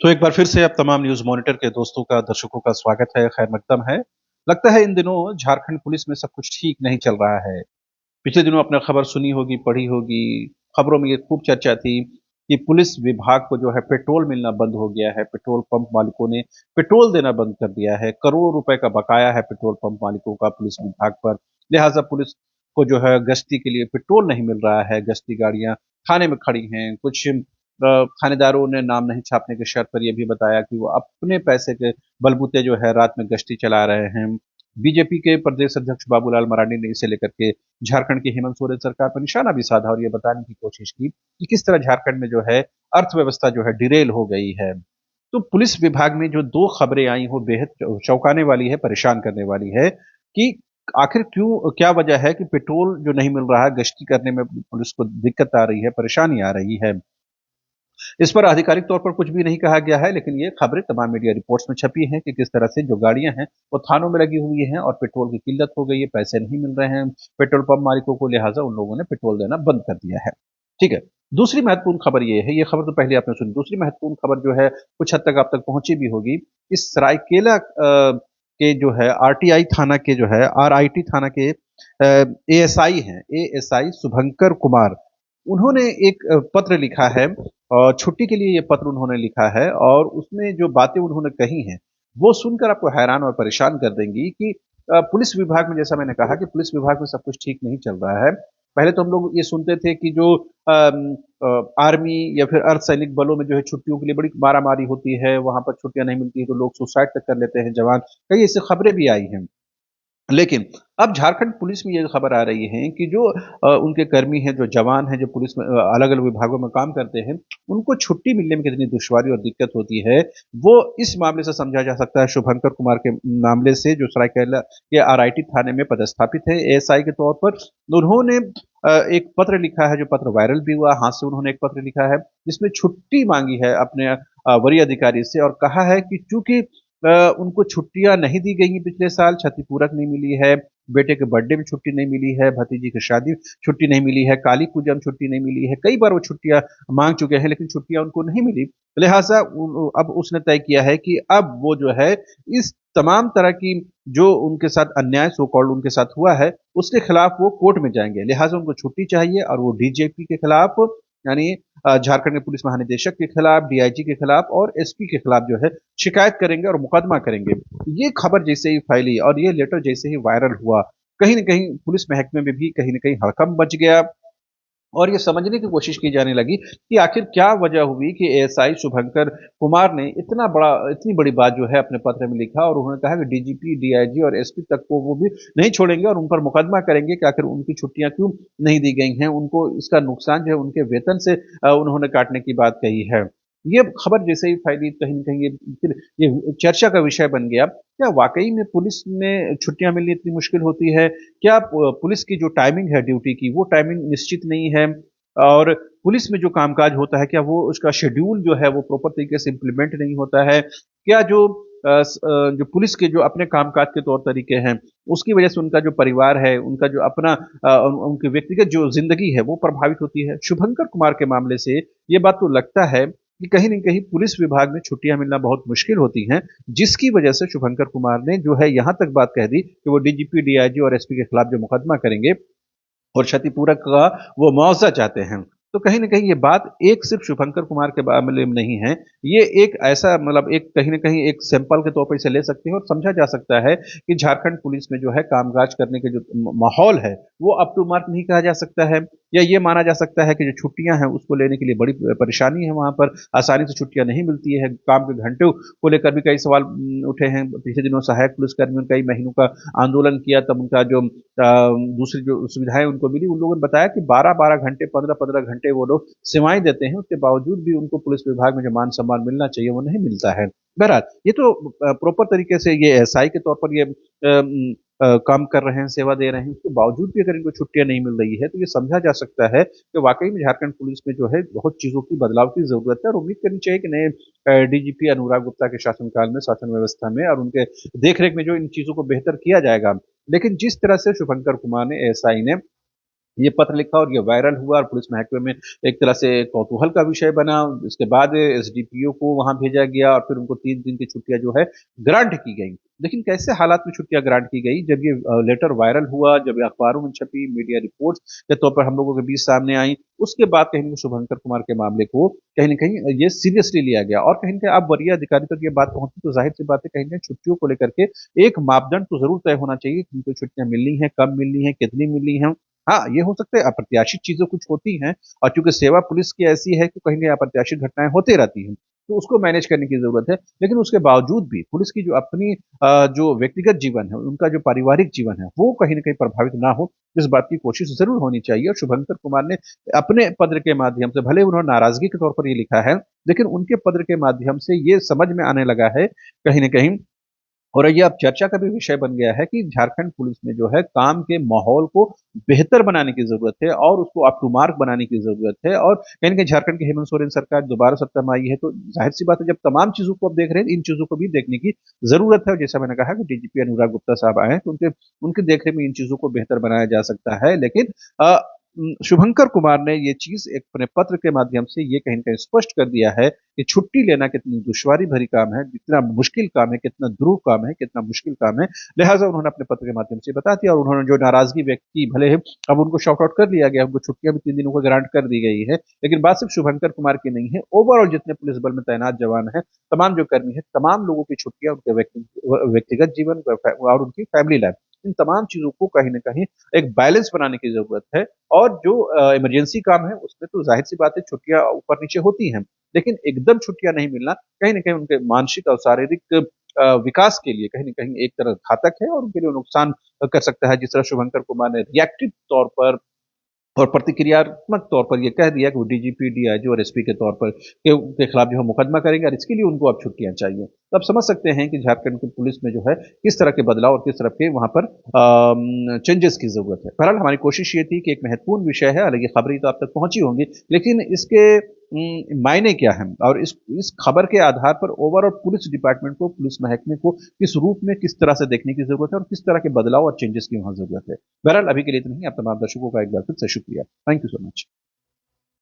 तो एक बार फिर से आप तमाम न्यूज़ मॉनिटर के दोस्तों का, दर्शकों का स्वागत है, खैर मकदम है। लगता है इन दिनों झारखंड पुलिस में सब कुछ ठीक नहीं चल रहा है। पिछले दिनों आपने खबर सुनी होगी, पढ़ी होगी, खबरों में ये खूब चर्चा थी कि पुलिस विभाग को जो है पेट्रोल मिलना बंद हो गया है, पेट्रोल पंप मालिकों ने पेट्रोल देना बंद कर दिया है, करोड़ों रुपए का बकाया है पेट्रोल पंप मालिकों का पुलिस विभाग पर। लिहाज़ा पुलिस को जो है गश्ती के लिए पेट्रोल नहीं मिल रहा है, गश्ती गाड़ियाँ थाने में खड़ी हैं। कुछ थानेदारों ने नाम नहीं छापने की शर्त पर ये भी बताया कि वो अपने पैसे के बलबूते जो है रात में गश्ती चला रहे हैं। बीजेपी के प्रदेश अध्यक्ष बाबूलाल मरांडी ने इसे लेकर के झारखंड की हेमंत सोरेन सरकार पर निशाना भी साधा और ये बताने की कोशिश की कि किस तरह झारखंड में जो है अर्थव्यवस्था जो है डिरेल हो गई है। तो पुलिस विभाग में जो 2 खबरें आई वो बेहद चौंकाने वाली है, परेशान करने वाली है कि आखिर क्यों क्या वजह है कि पेट्रोल जो नहीं मिल रहा है, गश्ती करने में पुलिस को दिक्कत आ रही है, परेशानी आ रही है। इस पर आधिकारिक तौर पर कुछ भी नहीं कहा गया है, लेकिन ये खबरें तमाम मीडिया रिपोर्ट्स में छपी हैं कि किस तरह से जो गाड़ियां हैं वो थानों में लगी हुई हैं और पेट्रोल की किल्लत हो गई है, पैसे नहीं मिल रहे हैं पेट्रोल पंप मालिकों को, लिहाजा उन लोगों ने पेट्रोल देना बंद कर दिया है। ठीक है। दूसरी महत्वपूर्ण खबर ये है, ये खबर तो पहले आपने सुनी, दूसरी महत्वपूर्ण खबर जो है कुछ हद तक आप तक पहुंची भी होगी। इस सरायकेला के जो है आरटीआई थाना के जो है आरआईटी थाना के एएसआई हैं, एएसआई शुभंकर कुमार, उन्होंने एक पत्र लिखा है और छुट्टी के लिए ये पत्र उन्होंने लिखा है और उसमें जो बातें उन्होंने कही हैं, वो सुनकर आपको हैरान और परेशान कर देंगी कि पुलिस विभाग में जैसा मैंने कहा कि पुलिस विभाग में सब कुछ ठीक नहीं चल रहा है। पहले तो हम लोग ये सुनते थे कि जो आर्मी या फिर अर्धसैनिक बलों में जो है छुट्टियों के लिए बड़ी मारामारी होती है, वहाँ पर छुट्टियाँ नहीं मिलती है तो लोग सुसाइड तक कर लेते हैं जवान, कई ऐसी खबरें भी आई हैं। लेकिन अब झारखंड पुलिस में ये खबर आ रही है कि जो उनके कर्मी हैं, जो जवान हैं, जो पुलिस में अलग-अलग विभागों में काम करते हैं, उनको छुट्टी मिलने में कितनी दुश्वारी और दिक्कत होती है, वो इस मामले से समझा जा सकता है। शुभंकर कुमार के मामले से, जो सरायकेला के आरआईटी थाने में पदस्थापित है एएसआई के तौर पर, उन्होंने एक पत्र लिखा है, जो पत्र वायरल भी हुआ। हाथ से उन्होंने एक पत्र लिखा है, जिसमें छुट्टी मांगी है अपने वरीय अधिकारी से और कहा है कि चूंकि उनको छुट्टियाँ नहीं दी गई हैं पिछले साल, क्षतिपूरक नहीं मिली है, बेटे के बर्थडे में छुट्टी नहीं मिली है, भतीजी की शादी छुट्टी नहीं मिली है, काली पूजा में छुट्टी नहीं मिली है, कई बार वो छुट्टियाँ माँग चुके हैं लेकिन छुट्टियाँ उनको नहीं मिली। लिहाज़ा अब उसने तय किया है कि अब वो जो है इस तमाम तरह की जो उनके साथ अन्याय सो कॉल्ड उनके साथ हुआ है, उसके खिलाफ वो कोर्ट में जाएँगे। लिहाज़ा उनको छुट्टी चाहिए और वो डीजीपी के खिलाफ, यानी झारखंड के पुलिस महानिदेशक के खिलाफ, डीआईजी के खिलाफ और एसपी के खिलाफ जो है शिकायत करेंगे और मुकदमा करेंगे। ये खबर जैसे ही फैली और ये लेटर जैसे ही वायरल हुआ, कहीं न कहीं पुलिस महकमे में भी कहीं न कहीं हड़कंप मच गया और ये समझने की कोशिश की जाने लगी कि आखिर क्या वजह हुई कि एएसआई शुभंकर कुमार ने इतनी बड़ी बात जो है अपने पत्र में लिखा और उन्होंने कहा कि डीजीपी, डीआईजी और एसपी तक को वो भी नहीं छोड़ेंगे और उन पर मुकदमा करेंगे कि आखिर उनकी छुट्टियां क्यों नहीं दी गई हैं, उनको इसका नुकसान जो है उनके वेतन से उन्होंने काटने की बात कही है। ये खबर जैसे ही फैली कहीं न कहीं ये फिर ये चर्चा का विषय बन गया। क्या वाक़ई में पुलिस में छुट्टियाँ मिलनी इतनी मुश्किल होती है? क्या पुलिस की जो टाइमिंग है ड्यूटी की, वो टाइमिंग निश्चित नहीं है? और पुलिस में जो कामकाज होता है, क्या वो उसका शेड्यूल जो है वो प्रॉपर तरीके से इम्प्लीमेंट नहीं होता है? क्या जो पुलिस के जो अपने कामकाज के तौर तरीके हैं, उसकी वजह से उनका जो परिवार है, उनका जो अपना उनकी व्यक्तिगत जो ज़िंदगी है, वो प्रभावित होती है? शुभंकर कुमार के मामले से ये बात तो लगता है कि कहीं न कहीं पुलिस विभाग में छुट्टियाँ मिलना बहुत मुश्किल होती हैं, जिसकी वजह से शुभंकर कुमार ने जो है यहाँ तक बात कह दी कि वो डीजीपी, डीआईजी और एसपी के खिलाफ जो मुकदमा करेंगे और क्षतिपूरक का वो मुआवज़ा चाहते हैं। तो कहीं न कहीं ये बात एक सिर्फ़ शुभंकर कुमार के मामले में नहीं है, ये एक ऐसा मतलब एक कहीं न कहीं एक सैंपल के तौर पे इसे ले सकते हैं और समझा जा सकता है कि झारखंड पुलिस में जो है कामकाज करने के जो माहौल है, वो अप टू मार्क नहीं कहा जा सकता है या ये माना जा सकता है कि जो छुट्टियाँ हैं उसको लेने के लिए बड़ी परेशानी है वहाँ पर, आसानी से छुट्टियाँ नहीं मिलती है, काम के घंटों को लेकर भी कई सवाल उठे हैं। पिछले दिनों सहायक पुलिसकर्मियों ने कई महीनों का आंदोलन किया, तब उनका जो दूसरी जो सुविधाएँ उनको मिली, उन लोगों ने बताया कि 12-12 घंटे, 15-15 घंटे वो लोग सेवाएँ देते हैं, उसके बावजूद भी उनको पुलिस विभाग में जो मान-सम्मान मिलना चाहिए, वो नहीं मिलता है। बहरहाल, ये तो प्रॉपर तरीके से ये एसआई के तौर पर ये काम कर रहे हैं, सेवा दे रहे हैं, उसके बावजूद भी अगर इनको छुट्टियाँ नहीं मिल रही है, तो ये समझा जा सकता है कि वाक़ई में झारखंड पुलिस में जो है बहुत चीज़ों की बदलाव की ज़रूरत है और उम्मीद करनी चाहिए कि नए डीजीपी अनुराग गुप्ता के शासनकाल में, शासन व्यवस्था में और उनके देख-रेख में जो इन चीज़ों को बेहतर किया जाएगा। लेकिन जिस तरह से शुभंकर कुमार ने एएसआई ने ये पत्र लिखा और ये वायरल हुआ और पुलिस महकमे में एक तरह से कौतूहल का विषय बना। इसके बाद एसडीपीओ को वहां भेजा गया और फिर उनको 3 दिन की छुट्टियां जो है ग्रांट की गई। लेकिन कैसे हालात में छुट्टियां ग्रांट की गई, जब ये लेटर वायरल हुआ, जब ये अखबारों में छपी, मीडिया रिपोर्ट्स के तौर पर हम लोगों के बीच सामने आई, उसके बाद कहीं ना कहीं शुभंकर कुमार के मामले को कहीं ना कहीं ये सीरियसली लिया गया और कहीं ना कहीं अब वरीय अधिकारी तक ये बात पहुंची तो जाहिर सी बात है कहीं ना कहीं छुट्टियों को लेकर के एक मापदंड तो जरूर तय होना चाहिए कि उनको छुट्टियां मिलनी है, कब मिलनी है, कितनी मिलनी है। हाँ, ये हो सकता है अप्रत्याशित चीजें कुछ होती हैं और चूंकि सेवा पुलिस की ऐसी है कि कहीं ना अप्रत्याशित घटनाएं होती रहती हैं, तो उसको मैनेज करने की जरूरत है। लेकिन उसके बावजूद भी पुलिस की जो अपनी जो व्यक्तिगत जीवन है, उनका जो पारिवारिक जीवन है, वो कहीं ना कहीं प्रभावित ना हो, इस बात की कोशिश जरूर होनी चाहिए। और शुभंकर कुमार ने अपने पत्र के माध्यम से, भले उन्होंने नाराजगी के तौर पर ये लिखा है, लेकिन उनके पत्र के माध्यम से ये समझ में आने लगा है कहीं ना कहीं, और ये अब चर्चा का भी विषय बन गया है कि झारखंड पुलिस में जो है काम के माहौल को बेहतर बनाने की जरूरत है और उसको अप टू मार्क बनाने की जरूरत है। और कहीं ना कहीं झारखंड की हेमंत सोरेन सरकार दोबारा सत्ता में आई है तो जाहिर सी बात है, जब तमाम चीजों को अब देख रहे हैं, इन चीजों को भी देखने की जरूरत है। और जैसा मैंने कहा कि डीजीपी अनुराग गुप्ता साहब आए हैं तो उनके उनके देखने में इन चीजों को बेहतर बनाया जा सकता है। लेकिन शुभंकर कुमार ने ये चीज एक अपने पत्र के माध्यम से ये कहीं ना कहीं स्पष्ट कर दिया है कि छुट्टी लेना कितनी दुश्वारी भरी काम है, कितना मुश्किल काम है, कितना दुरूह काम है, कितना मुश्किल काम है। लिहाजा उन्होंने अपने पत्र के माध्यम से बता दिया और उन्होंने जो नाराजगी व्यक्त की, भले ही अब उनको शॉर्ट आउट कर लिया गया, उनको छुट्टियां भी 3 दिनों को ग्रांट कर दी गई है, लेकिन बात सिर्फ शुभंकर कुमार की नहीं है, ओवरऑल जितने पुलिस बल में तैनात जवान है, तमाम जो कर्मी है, तमाम लोगों की छुट्टियां उनके व्यक्तिगत जीवन और उनकी फैमिली लाइफ, इन तमाम चीजों को कहीं ना कहीं एक बैलेंस बनाने की जरूरत है। और जो इमरजेंसी काम है उसमें तो जाहिर सी बात है छुट्टियां ऊपर नीचे होती हैं, लेकिन एकदम छुट्टियां नहीं मिलना कहीं ना कहीं उनके मानसिक और शारीरिक विकास के लिए कहीं ना कहीं एक तरह घातक है और उनके लिए नुकसान कर सकता है। जिस तरह शुभंकर कुमार ने रिएक्टिव तौर पर और प्रतिक्रियात्मक तौर पर ये कह दिया कि वो डीजीपी, डीआईजी और एसपी के तौर पर के उनके खिलाफ जो है मुकदमा करेंगे और इसके लिए उनको अब छुट्टियां चाहिए। तो आप समझ सकते हैं कि झारखंड की पुलिस में जो है किस तरह के बदलाव और किस तरह के वहां पर चेंजेस की जरूरत है। बहरहाल हमारी कोशिश ये थी कि एक महत्वपूर्ण विषय है, हालांकि खबरें तो आप तक पहुंची होंगी, लेकिन इसके मायने क्या है और इस खबर के आधार पर ओवरऑल पुलिस डिपार्टमेंट को, पुलिस महकमे को किस रूप में, किस तरह से देखने की जरूरत है और किस तरह के बदलाव और चेंजेस की वहां जरूरत है। बहरहाल अभी के लिए इतना ही। आप तमाम दर्शकों का एक बार फिर से शुक्रिया। Thank you so much.